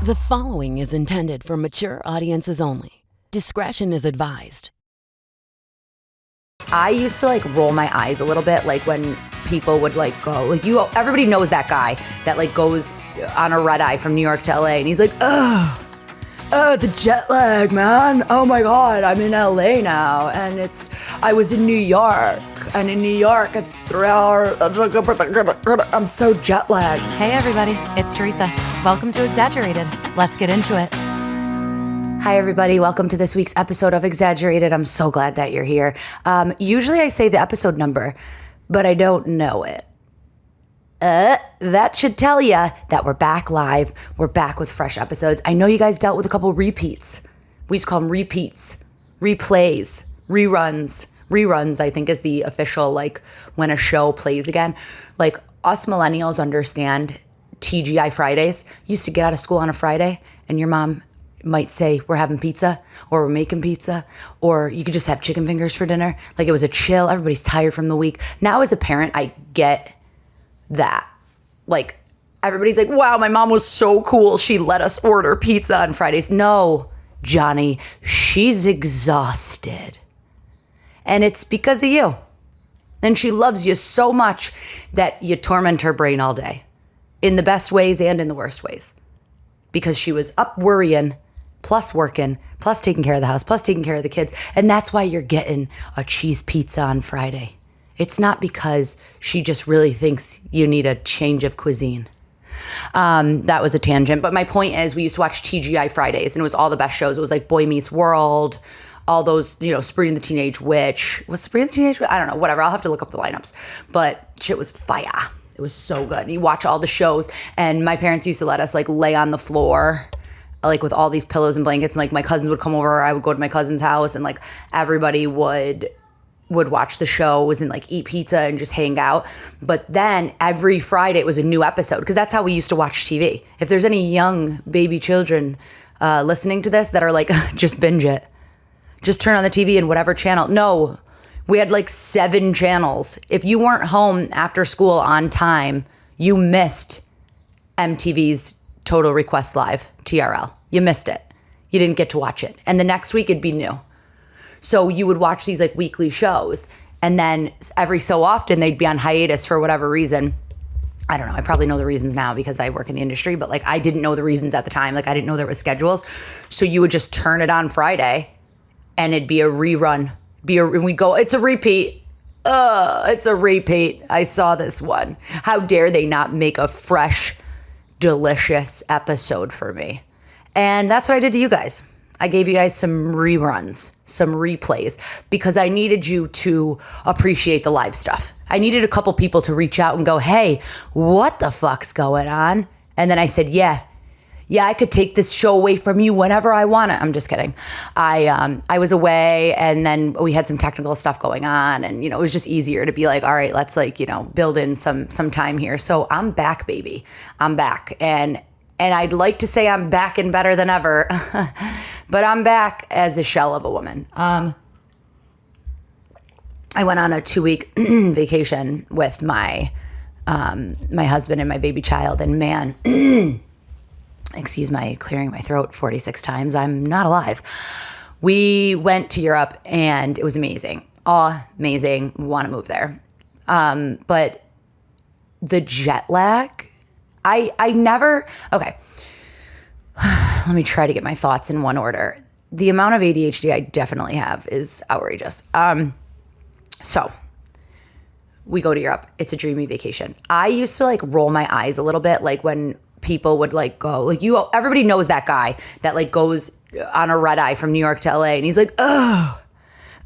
The following is intended for mature audiences only. Discretion is advised. I used to like roll my eyes a little bit, like when people would like go, like everybody knows that guy that like goes on a red eye from New York to LA and he's like, oh, the jet lag, man. Oh my God, I'm in LA now. And I was in New York, and in New York, it's 3 hours. I'm so jet lagged. Hey everybody, it's Theresa. Welcome to Exaggerated. Let's get into it. Hi everybody, welcome to this week's episode of Exaggerated. I'm so glad that you're here. Usually I say the episode number, but I don't know it. That should tell you that we're back live. We're back with fresh episodes. I know you guys dealt with a couple repeats. We just call them repeats, replays, reruns. Reruns, I think, is the official, like, when a show plays again. Like, us millennials understand TGI Fridays. You used to get out of school on a Friday, and your mom might say, we're having pizza, or we're making pizza, or you could just have chicken fingers for dinner. Like, it was a chill. Everybody's tired from the week. Now, as a parent, I get that. Like, everybody's like, wow, my mom was so cool. She let us order pizza on Fridays. No, Johnny, she's exhausted. And it's because of you. And she loves you so much that you torment her brain all day, in the best ways and in the worst ways. Because she was up worrying, plus working, plus taking care of the house, plus taking care of the kids. And that's why you're getting a cheese pizza on Friday. It's not because she just really thinks you need a change of cuisine. That was a tangent. But my point is, we used to watch TGI Fridays, and it was all the best shows. It was like Boy Meets World, all those, Sabrina the Teenage Witch. Was Sabrina the Teenage Witch? I don't know, whatever. I'll have to look up the lineups. But shit was fire. It was so good. You watch all the shows, and my parents used to let us like lay on the floor, like with all these pillows and blankets, and like my cousins would come over, or I would go to my cousin's house, and like everybody would watch the shows and like eat pizza and just hang out. But then every Friday it was a new episode, because that's how we used to watch TV. If there's any young baby children listening to this that are like, just binge it. Just turn on the TV and whatever channel. No, we had like 7 channels. If you weren't home after school on time, you missed MTV's Total Request Live, TRL. You missed it. You didn't get to watch it. And the next week it'd be new. So you would watch these like weekly shows, and then every so often they'd be on hiatus for whatever reason. I don't know. I probably know the reasons now because I work in the industry, but like I didn't know the reasons at the time. Like I didn't know there was schedules. So you would just turn it on Friday and it'd be a rerun. And we'd go, it's a repeat. It's a repeat. I saw this one. How dare they not make a fresh, delicious episode for me? And that's what I did to you guys. I gave you guys some reruns, some replays, because I needed you to appreciate the live stuff. I needed a couple people to reach out and go, hey, what the fuck's going on? And then I said, yeah, I could take this show away from you whenever I want it. I'm just kidding. I was away, and then we had some technical stuff going on, and it was just easier to be like, all right, let's like, build in some time here. So I'm back, baby. I'm back. And I'd like to say I'm back and better than ever, but I'm back as a shell of a woman. I went on a 2-week vacation with my husband and my baby child, and man, excuse my clearing my throat 46 times. I'm not alive. We went to Europe, and it was amazing. Amazing. Want to move there. But the jet lag, I never, okay. Let me try to get my thoughts in one order. The amount of ADHD I definitely have is outrageous. So we go to Europe. It's a dreamy vacation. I used to like roll my eyes a little bit, like when people would like go, like everybody knows that guy that like goes on a red eye from New York to LA, and he's like, oh,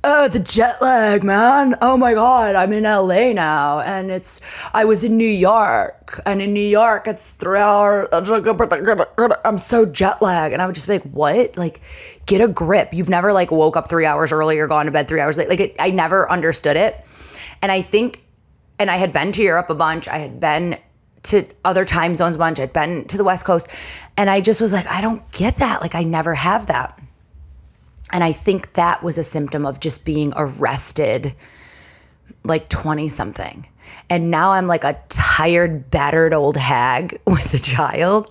the jet lag, man. Oh my God, I'm in LA now. And I was in New York, and in New York, it's 3 hours. I'm so jet lagged. And I would just be like, what? Like, get a grip. You've never like woke up 3 hours early or gone to bed 3 hours late. Like I never understood it. And I think, and I had been to Europe a bunch. I had been to other time zones a bunch. I'd been to the West Coast. And I just was like, I don't get that. Like I never have that. And I think that was a symptom of just being arrested like 20 something. And now I'm like a tired, battered old hag with a child.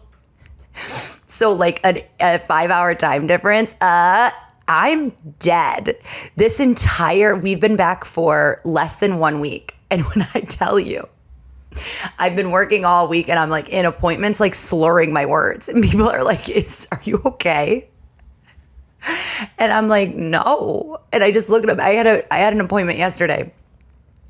So like a 5-hour time difference, I'm dead. We've been back for less than 1 week. And when I tell you, I've been working all week and I'm like in appointments, like slurring my words. And people are like, are you okay? And I'm like, no. And I just looked up. I had an appointment yesterday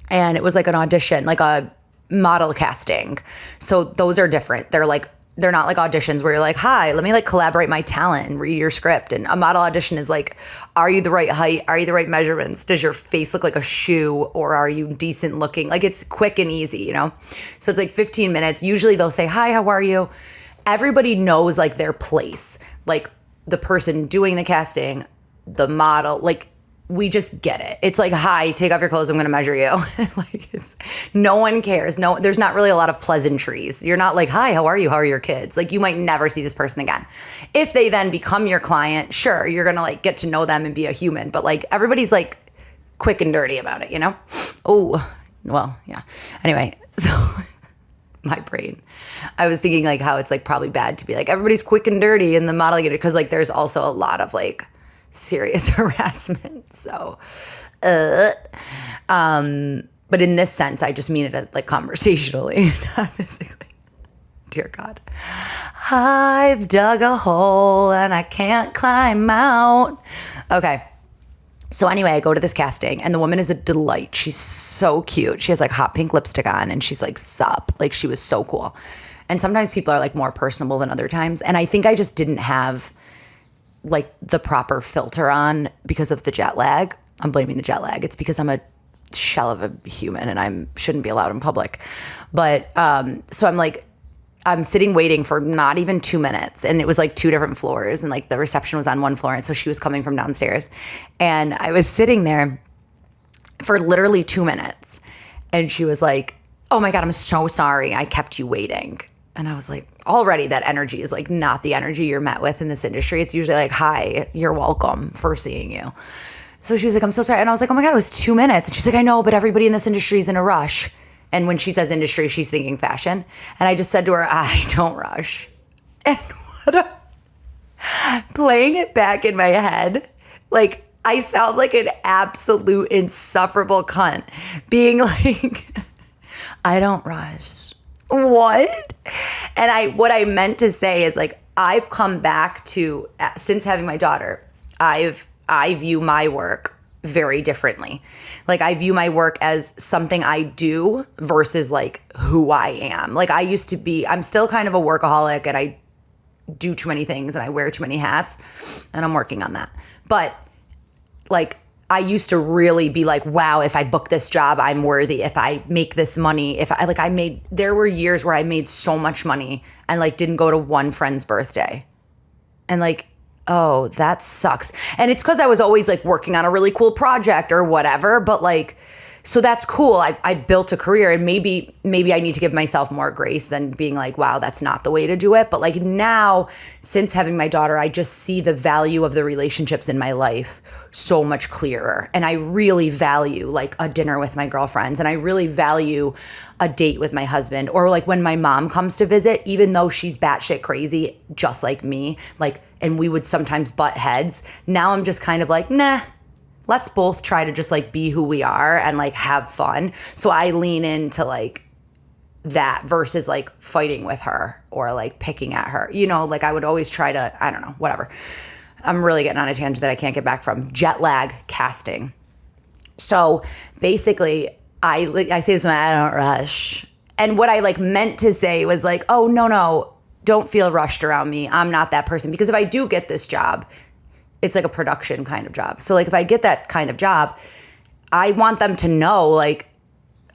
and it was like an audition, like a model casting. So those are different. They're not like auditions where you're like, hi, let me like collaborate my talent and read your script. And a model audition is like, are you the right height? Are you the right measurements? Does your face look like a shoe or are you decent looking? Like it's quick and easy, you know? So it's like 15 minutes. Usually they'll say, hi, how are you? Everybody knows like their place. Like the person doing the casting, the model, like we just get it. It's like, hi, take off your clothes. I'm going to measure you. Like no one cares. No, there's not really a lot of pleasantries. You're not like, hi, how are you? How are your kids? Like you might never see this person again. If they then become your client, sure, you're going to like get to know them and be a human. But like everybody's like quick and dirty about it, you know? Oh, well, yeah. Anyway, so my brain, I was thinking like how it's like probably bad to be like, everybody's quick and dirty in the modeling, because like there's also a lot of like serious harassment. So, but in this sense, I just mean it as like conversationally, not physically. Dear God. I've dug a hole and I can't climb out. Okay. So anyway, I go to this casting and the woman is a delight. She's so cute. She has like hot pink lipstick on and she's like sup. Like she was so cool. And sometimes people are like more personable than other times. And I think I just didn't have like the proper filter on because of the jet lag. I'm blaming the jet lag. It's because I'm a shell of a human and I shouldn't be allowed in public. But so I'm sitting waiting for not even 2 minutes, and it was like 2 different floors, and like the reception was on one floor, and so she was coming from downstairs, and I was sitting there for literally 2 minutes, and she was like, oh my God, I'm so sorry I kept you waiting. And I was like, already that energy is like not the energy you're met with in this industry. It's usually like, hi, you're welcome for seeing you. So she was like, I'm so sorry. And I was like, oh my God, it was 2 minutes. And she's like, I know, but everybody in this industry is in a rush. And when she says industry, she's thinking fashion. And I just said to her, I don't rush. And playing it back in my head, like I sound like an absolute insufferable cunt being like, I don't rush. What? And what I meant to say is like, I've come back to, since having my daughter, I view my work very differently. Like I view my work as something I do versus like who I am. Like I'm still kind of a workaholic and I do too many things and I wear too many hats, and I'm working on that. But like I used to really be like, wow, if I book this job, I'm worthy. If I make this money, there were years where I made so much money and like didn't go to one friend's birthday. And like, oh, that sucks. And it's because I was always like working on a really cool project or whatever. But like, so that's cool. I built a career, and maybe I need to give myself more grace than being like, wow, that's not the way to do it. But like now, since having my daughter, I just see the value of the relationships in my life so much clearer. And I really value like a dinner with my girlfriends, and I really value a date with my husband, or like when my mom comes to visit, even though she's batshit crazy, just like me, like, and we would sometimes butt heads. Now I'm just kind of like, nah, let's both try to just like be who we are and like have fun. So I lean into like that versus like fighting with her or like picking at her, you know, like I would always try to, I don't know, whatever. I'm really getting on a tangent that I can't get back from. Jet lag casting. So basically I say this when I don't rush. And what I like meant to say was like, oh, no, don't feel rushed around me. I'm not that person. Because if I do get this job, it's like a production kind of job. So like if I get that kind of job, I want them to know like,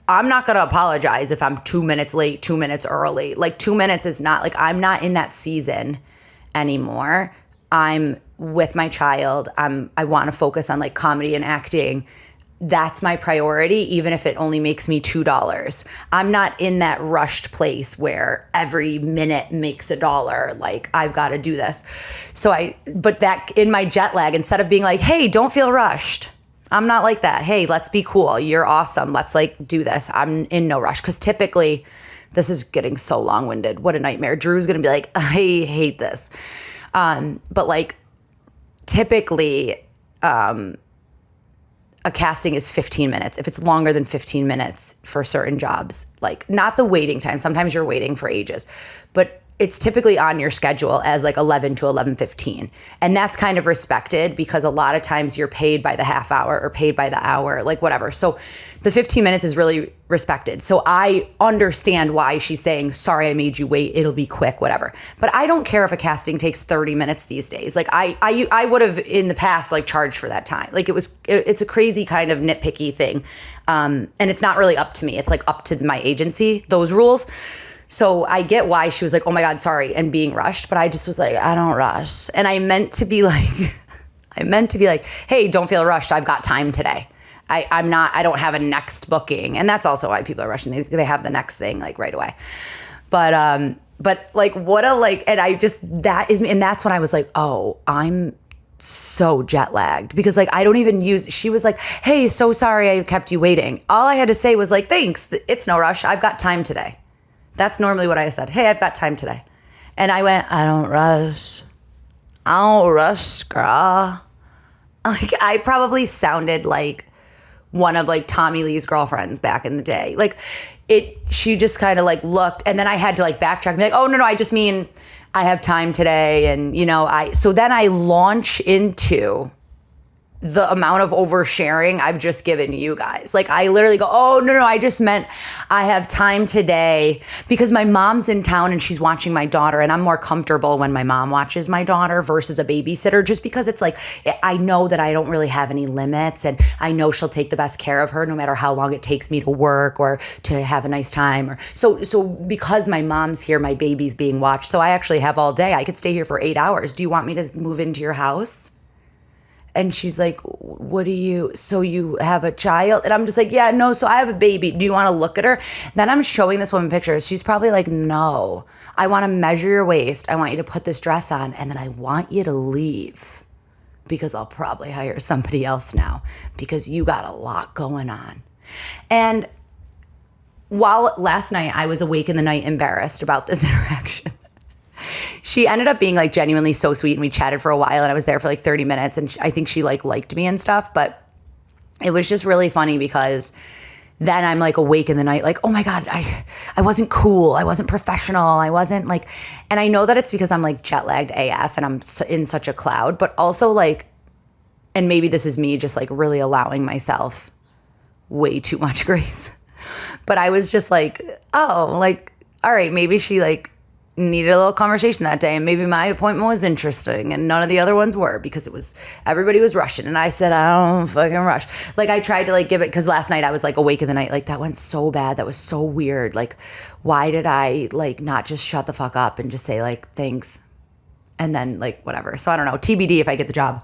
I'm not going to apologize if I'm 2 minutes late, 2 minutes early. Like 2 minutes is not like, I'm not in that season anymore. I'm with my child. I want to focus on like comedy and acting. That's my priority, even if it only makes me $2. I'm not in that rushed place where every minute makes $1. Like, I've got to do this. But that in my jet lag, instead of being like, hey, don't feel rushed, I'm not like that. Hey, let's be cool. You're awesome. Let's like do this. I'm in no rush. Because typically This is getting so long-winded. What a nightmare. Drew's going to be like, I hate this. But like typically a casting is 15 minutes. If it's longer than 15 minutes for certain jobs, like not the waiting time. Sometimes you're waiting for ages, but it's typically on your schedule as like 11 to 11:15. And that's kind of respected because a lot of times you're paid by the half hour or paid by the hour, like whatever. So the 15 minutes is really respected. So I understand why she's saying, sorry, I made you wait. It'll be quick, whatever. But I don't care if a casting takes 30 minutes these days. Like I would have in the past like charged for that time. Like it's a crazy kind of nitpicky thing. And it's not really up to me. It's like up to my agency, those rules. So I get why she was like, oh my God, sorry, and being rushed. But I just was like, I don't rush. And I meant to be like, hey, don't feel rushed. I've got time today. I don't have a next booking. And that's also why people are rushing. They have the next thing like right away. But like what a like, and I just, and that's when I was like, oh, I'm so jet lagged because like I don't even she was like, hey, so sorry I kept you waiting. All I had to say was like, thanks. It's no rush. I've got time today. That's normally what I said. Hey, I've got time today. And I went, I don't rush, girl. Like I probably sounded like one of like Tommy Lee's girlfriends back in the day. Like she just kind of like looked and then I had to like backtrack and be like, oh no, I just mean I have time today. And so then I launch into the amount of oversharing I've just given you guys. Like I literally go, oh no, I just meant I have time today because my mom's in town and she's watching my daughter and I'm more comfortable when my mom watches my daughter versus a babysitter just because it's like, I know that I don't really have any limits and I know she'll take the best care of her no matter how long it takes me to work or to have a nice time. Or so because my mom's here, my baby's being watched. So I actually have all day. I could stay here for 8 hours. Do you want me to move into your house? And she's like, so you have a child? And I'm just like, yeah, no, so I have a baby. Do you want to look at her? Then I'm showing this woman pictures. She's probably like, no, I want to measure your waist. I want you to put this dress on. And then I want you to leave because I'll probably hire somebody else now because you got a lot going on. And while last night I was awake in the night embarrassed about this interaction, she ended up being like genuinely so sweet and we chatted for a while and I was there for like 30 minutes and I think she like liked me and stuff, but it was just really funny because then I'm like awake in the night like, oh my God, I wasn't cool. I wasn't professional. I wasn't like, and I know that it's because I'm like jet lagged AF and I'm in such a cloud, but also like, and maybe this is me just like really allowing myself way too much grace, but I was just like, oh, like, all right, maybe she like needed a little conversation that day and maybe my appointment was interesting and none of the other ones were because everybody was rushing and I said I don't fucking rush. Like I tried to like give it because last night I was like awake in the night like that went so bad, that was so weird, like why did I like not just shut the fuck up and just say like thanks and then like whatever. So I don't know, TBD if I get the job.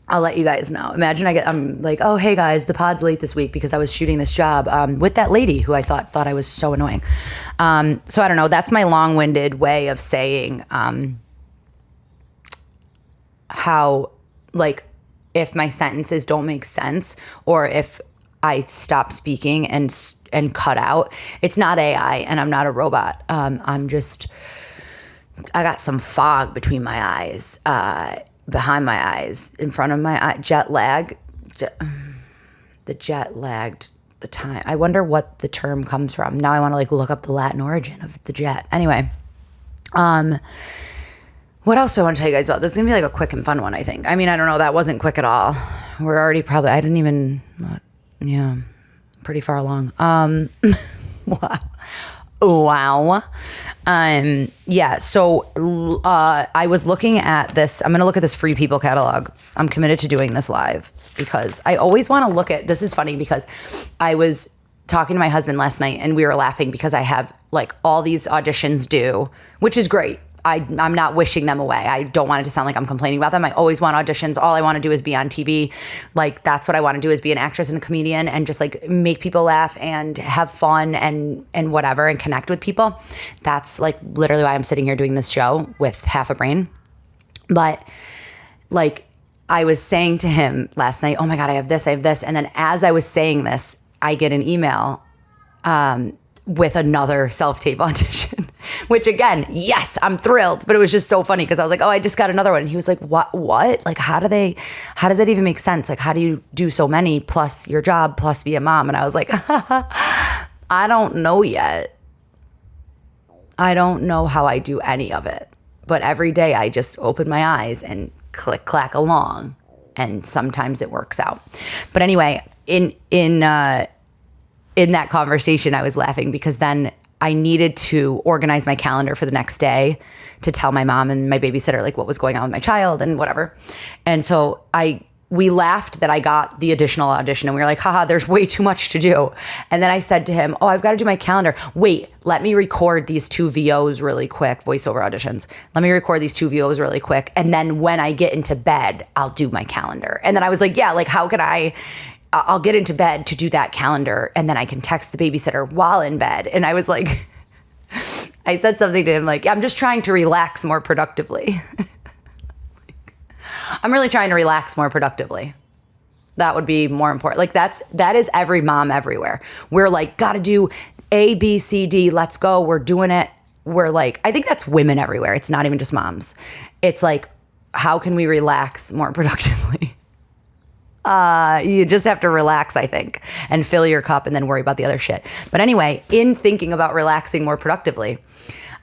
I'll let you guys know. Imagine I'm like, oh, hey guys, the pod's late this week because I was shooting this job with that lady who I thought I was so annoying. So I don't know. That's my long-winded way of saying how, like, if my sentences don't make sense or if I stop speaking and cut out, it's not AI and I'm not a robot. I got some fog between my eyes. Behind my eyes, in front of my eye, jet lagged the time. I wonder what the term comes from. Now I want to like look up the Latin origin of the jet. Anyway, what else do I want to tell you guys about? This is going to be like a quick and fun one, I think. I mean, I don't know. That wasn't quick at all. We're already pretty far along. Wow. Yeah. So, I was looking at this. I'm going to look at this Free People catalog. I'm committed to doing this live because I always want to look at, this is funny because I was talking to my husband last night and we were laughing because I have like all these auditions due, which is great. I'm not wishing them away. I don't want it to sound like I'm complaining about them. I always want auditions. All I want to do is be on TV. Like that's what I want to do is be an actress and a comedian and just like make people laugh and have fun and whatever and connect with people. That's like literally why I'm sitting here doing this show with half a brain. But like I was saying to him last night, oh my God, I have this. And then as I was saying this, I get an email with another self-tape audition, which again, yes, I'm thrilled, but it was just so funny because I was like, oh, I just got another one. And he was like, what? Like, how does that even make sense? Like, how do you do so many plus your job plus be a mom? And I was like, I don't know yet. I don't know how I do any of it, but every day I just open my eyes and click, clack along. And sometimes it works out. But anyway, in that conversation, I was laughing because then I needed to organize my calendar for the next day to tell my mom and my babysitter like what was going on with my child and whatever. And so we laughed that I got the additional audition and we were like, haha, there's way too much to do. And then I said to him, oh, I've got to do my calendar. Wait, let me record these 2 VOs really quick, voiceover auditions. Let me record these 2 VOs really quick. And then when I get into bed, I'll do my calendar. And then I was like, yeah, like how can I'll get into bed to do that calendar and then I can text the babysitter while in bed. And I was like, I said something to him like, I'm just trying to relax more productively. I'm really trying to relax more productively. That would be more important. Like that is every mom everywhere. We're like, gotta do A, B, C, D, let's go. We're doing it. We're like, I think that's women everywhere. It's not even just moms. It's like, how can we relax more productively? You just have to relax, I think, and fill your cup and then worry about the other shit. But anyway, in thinking about relaxing more productively,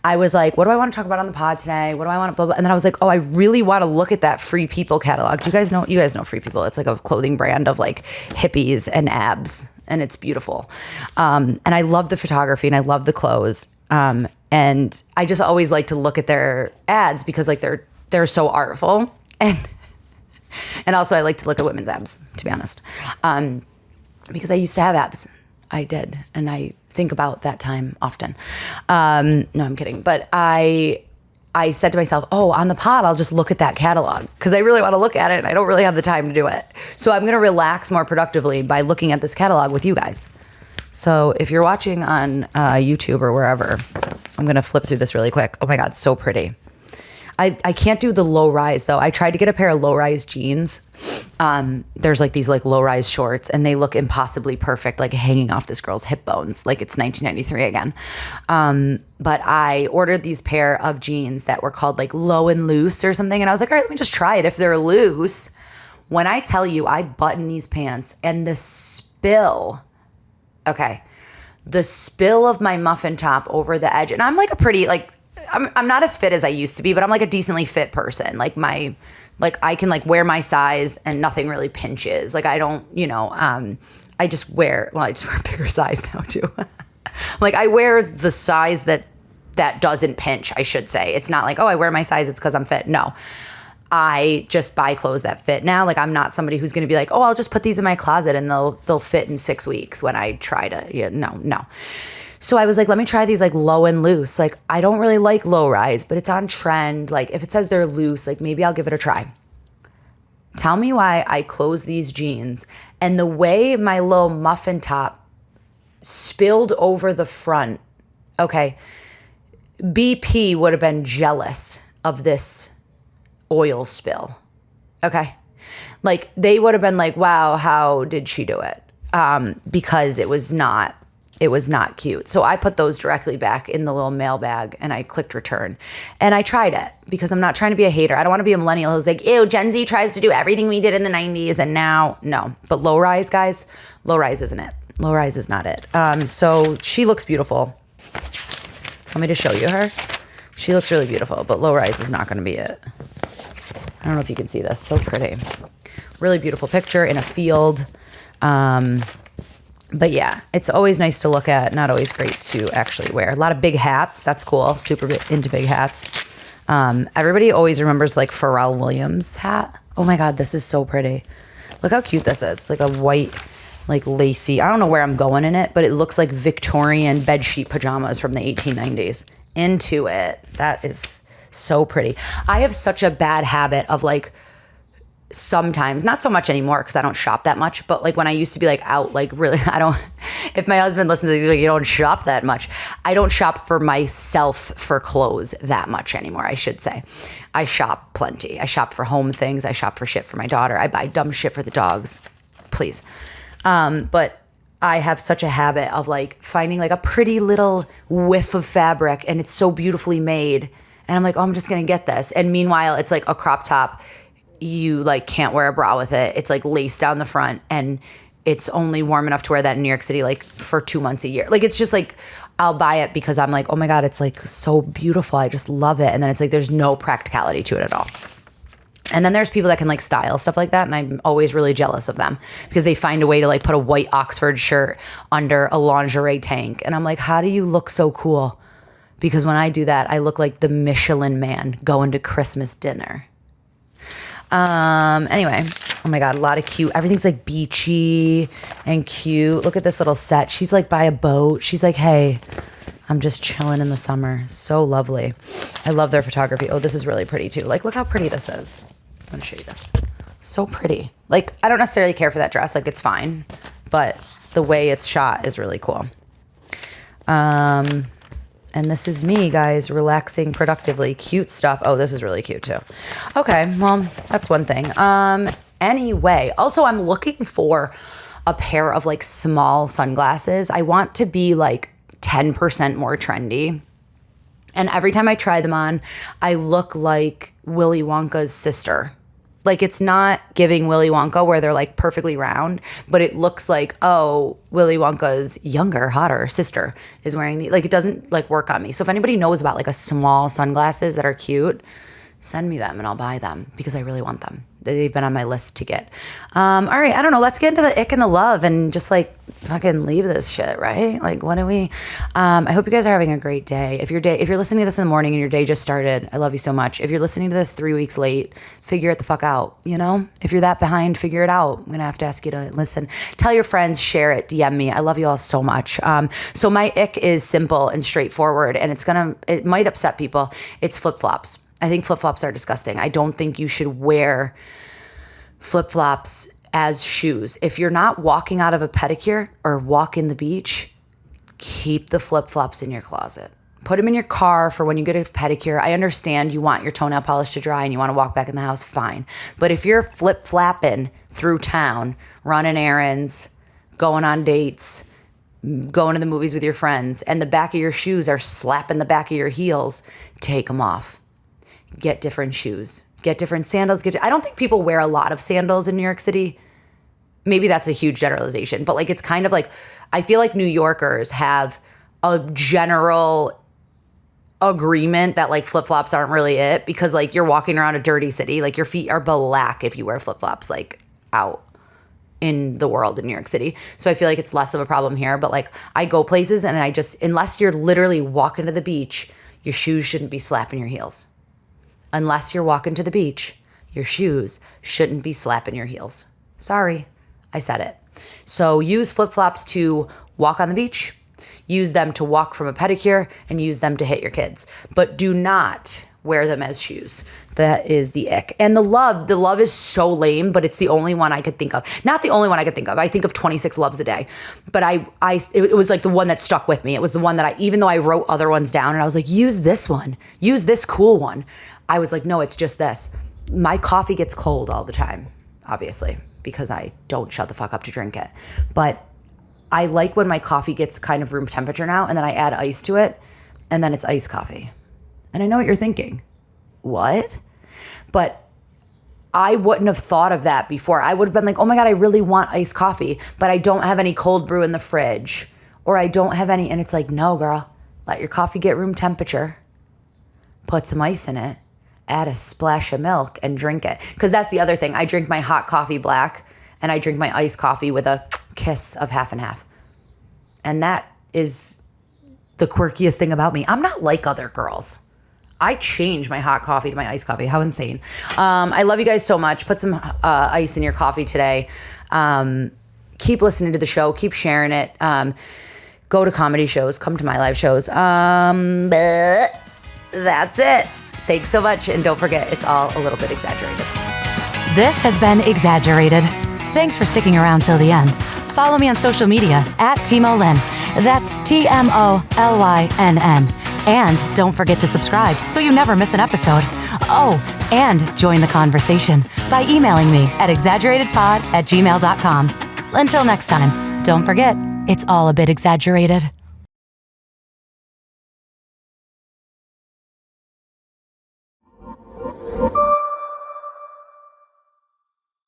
I was like, what do I want to talk about on the pod today? What do I want to blah, blah. And then I was like, oh, I really want to look at that Free People catalog. Do you guys know? You guys know Free People. It's like a clothing brand of like hippies and abs, and it's beautiful. And I love the photography and I love the clothes. And I just always like to look at their ads because like they're so artful. And also I like to look at women's abs, to be honest. Because I used to have abs. I did. And I think about that time often. No, I'm kidding. But I said to myself, oh, on the pod, I'll just look at that catalog because I really want to look at it and I don't really have the time to do it. So I'm going to relax more productively by looking at this catalog with you guys. So if you're watching on YouTube or wherever, I'm going to flip through this really quick. Oh my God, so pretty. I can't do the low rise though. I tried to get a pair of low rise jeans. There's like these like low rise shorts and they look impossibly perfect, like hanging off this girl's hip bones. Like it's 1993 again. But I ordered these pair of jeans that were called like low and loose or something. And I was like, all right, let me just try it. If they're loose, when I tell you I button these pants and the spill of my muffin top over the edge. And I'm like a pretty like, I'm not as fit as I used to be, but I'm like a decently fit person. Like I can like wear my size and nothing really pinches. Like I don't, I just wear a bigger size now too. Like I wear the size that doesn't pinch, I should say. It's not like, oh, I wear my size, it's because I'm fit. No, I just buy clothes that fit now. Like I'm not somebody who's going to be like, oh, I'll just put these in my closet and they'll fit in 6 weeks when I try to, no. So I was like, let me try these like low and loose. Like I don't really like low rise, but it's on trend. Like if it says they're loose, like maybe I'll give it a try. Tell me why I close these jeans and the way my little muffin top spilled over the front. Okay. BP would have been jealous of this oil spill. Okay. Like they would have been like, wow, how did she do it? Because it was not cute. So I put those directly back in the little mail bag and I clicked return. And I tried it because I'm not trying to be a hater. I don't want to be a millennial who's like, ew, Gen Z tries to do everything we did in the 90s and now, no. But low rise, guys, low rise isn't it. Low rise is not it. So she looks beautiful. Want me to show you her? She looks really beautiful, but low rise is not going to be it. I don't know if you can see this. So pretty. Really beautiful picture in a field. But yeah, it's always nice to look at, not always great to actually wear. A lot of big hats. That's cool. Super into big hats. Everybody always remembers like Pharrell Williams hat. Oh my God, this is so pretty. Look how cute this is. It's like a white, like lacy. I don't know where I'm going in it, but it looks like Victorian bedsheet pajamas from the 1890s. Into it. That is so pretty. I have such a bad habit of like, sometimes, not so much anymore because I don't shop that much, but like when I used to be like out, like really, if my husband listens to these, like, you don't shop that much. I don't shop for myself for clothes that much anymore, I should say. I shop plenty. I shop for home things. I shop for shit for my daughter. I buy dumb shit for the dogs. Please. But I have such a habit of like finding like a pretty little whiff of fabric and it's so beautifully made. And I'm like, oh, I'm just going to get this. And meanwhile, it's like a crop top. You like can't wear a bra with it. It's like laced down the front and it's only warm enough to wear that in New York City like for 2 months a year. Like it's just like I'll buy it because I'm like, oh my God, it's like so beautiful. I just love it. And then it's like there's no practicality to it at all. And then there's people that can like style stuff like that. And I'm always really jealous of them because they find a way to like put a white Oxford shirt under a lingerie tank. And I'm like, how do you look so cool? Because when I do that, I look like the Michelin man going to Christmas dinner. Anyway, oh my God, a lot of cute, everything's like beachy and cute. Look at this little set. She's like by a boat. She's like, hey, I'm just chilling in the summer. So lovely. I love their photography. Oh, this is really pretty too. Like, look how pretty this is. I'm gonna show you this. So pretty. Like, I don't necessarily care for that dress. Like, it's fine, but the way it's shot is really cool. And this is me, guys, relaxing productively. Cute stuff. Oh, this is really cute too. Okay, well, that's one thing. Anyway, also I'm looking for a pair of like small sunglasses. I want to be like 10% more trendy. And every time I try them on, I look like Willy Wonka's sister. Like it's not giving Willy Wonka where they're like perfectly round, but it looks like, oh, Willy Wonka's younger, hotter sister is wearing the, like it doesn't like work on me. So if anybody knows about like a small sunglasses that are cute, send me them and I'll buy them because I really want them. They've been on my list to get. All right, I don't know. Let's get into the ick and the love and just like fucking leave this shit, right? Like, what do we? I hope you guys are having a great day. If you're listening to this in the morning and your day just started, I love you so much. If you're listening to this 3 weeks late, figure it the fuck out. You know, if you're that behind, figure it out. I'm gonna have to ask you to listen. Tell your friends, share it, DM me. I love you all so much. So my ick is simple and straightforward, and it might upset people. It's flip-flops. I think flip-flops are disgusting. I don't think you should wear flip-flops as shoes. If you're not walking out of a pedicure or walking the beach, keep the flip-flops in your closet. Put them in your car for when you get a pedicure. I understand you want your toenail polish to dry and you want to walk back in the house, fine. But if you're flip-flapping through town, running errands, going on dates, going to the movies with your friends, and the back of your shoes are slapping the back of your heels, take them off. Get different shoes, get different sandals. I don't think people wear a lot of sandals in New York City. Maybe that's a huge generalization, but like, it's kind of like, I feel like New Yorkers have a general agreement that like flip-flops aren't really it because like you're walking around a dirty city, like your feet are black if you wear flip-flops like out in the world in New York City. So I feel like it's less of a problem here, but like I go places and I just, unless you're literally walking to the beach, your shoes shouldn't be slapping your heels. Unless you're walking to the beach, your shoes shouldn't be slapping your heels. Sorry, I said it. So use flip-flops to walk on the beach, use them to walk from a pedicure, and use them to hit your kids. But do not wear them as shoes. That is the ick. And the love is so lame, but it's the only one I could think of. Not the only one I could think of. I think of 26 loves a day. But it was like the one that stuck with me. It was the one that even though I wrote other ones down and I was like, use this one. Use this cool one. I was like, no, it's just this. My coffee gets cold all the time, obviously, because I don't shut the fuck up to drink it. But I like when my coffee gets kind of room temperature now, and then I add ice to it, and then it's iced coffee. And I know what you're thinking. What? But I wouldn't have thought of that before. I would have been like, oh my God, I really want iced coffee, but I don't have any cold brew in the fridge, or I don't have any. And it's like, no, girl, let your coffee get room temperature, put some ice in it, add a splash of milk and drink it. Because that's the other thing. I drink my hot coffee black and I drink my iced coffee with a kiss of half and half. And that is the quirkiest thing about me. I'm not like other girls. I change my hot coffee to my iced coffee. How insane. I love you guys so much. Put some ice in your coffee today. Keep listening to the show. Keep sharing it. Go to comedy shows. Come to my live shows. But that's it. Thanks so much. And don't forget, it's all a little bit exaggerated. This has been Exaggerated. Thanks for sticking around till the end. Follow me on social media @TimoLynn. That's TMOLYNN. And don't forget to subscribe so you never miss an episode. Oh, and join the conversation by emailing me at exaggeratedpod@gmail.com. Until next time, don't forget, It's all a bit exaggerated.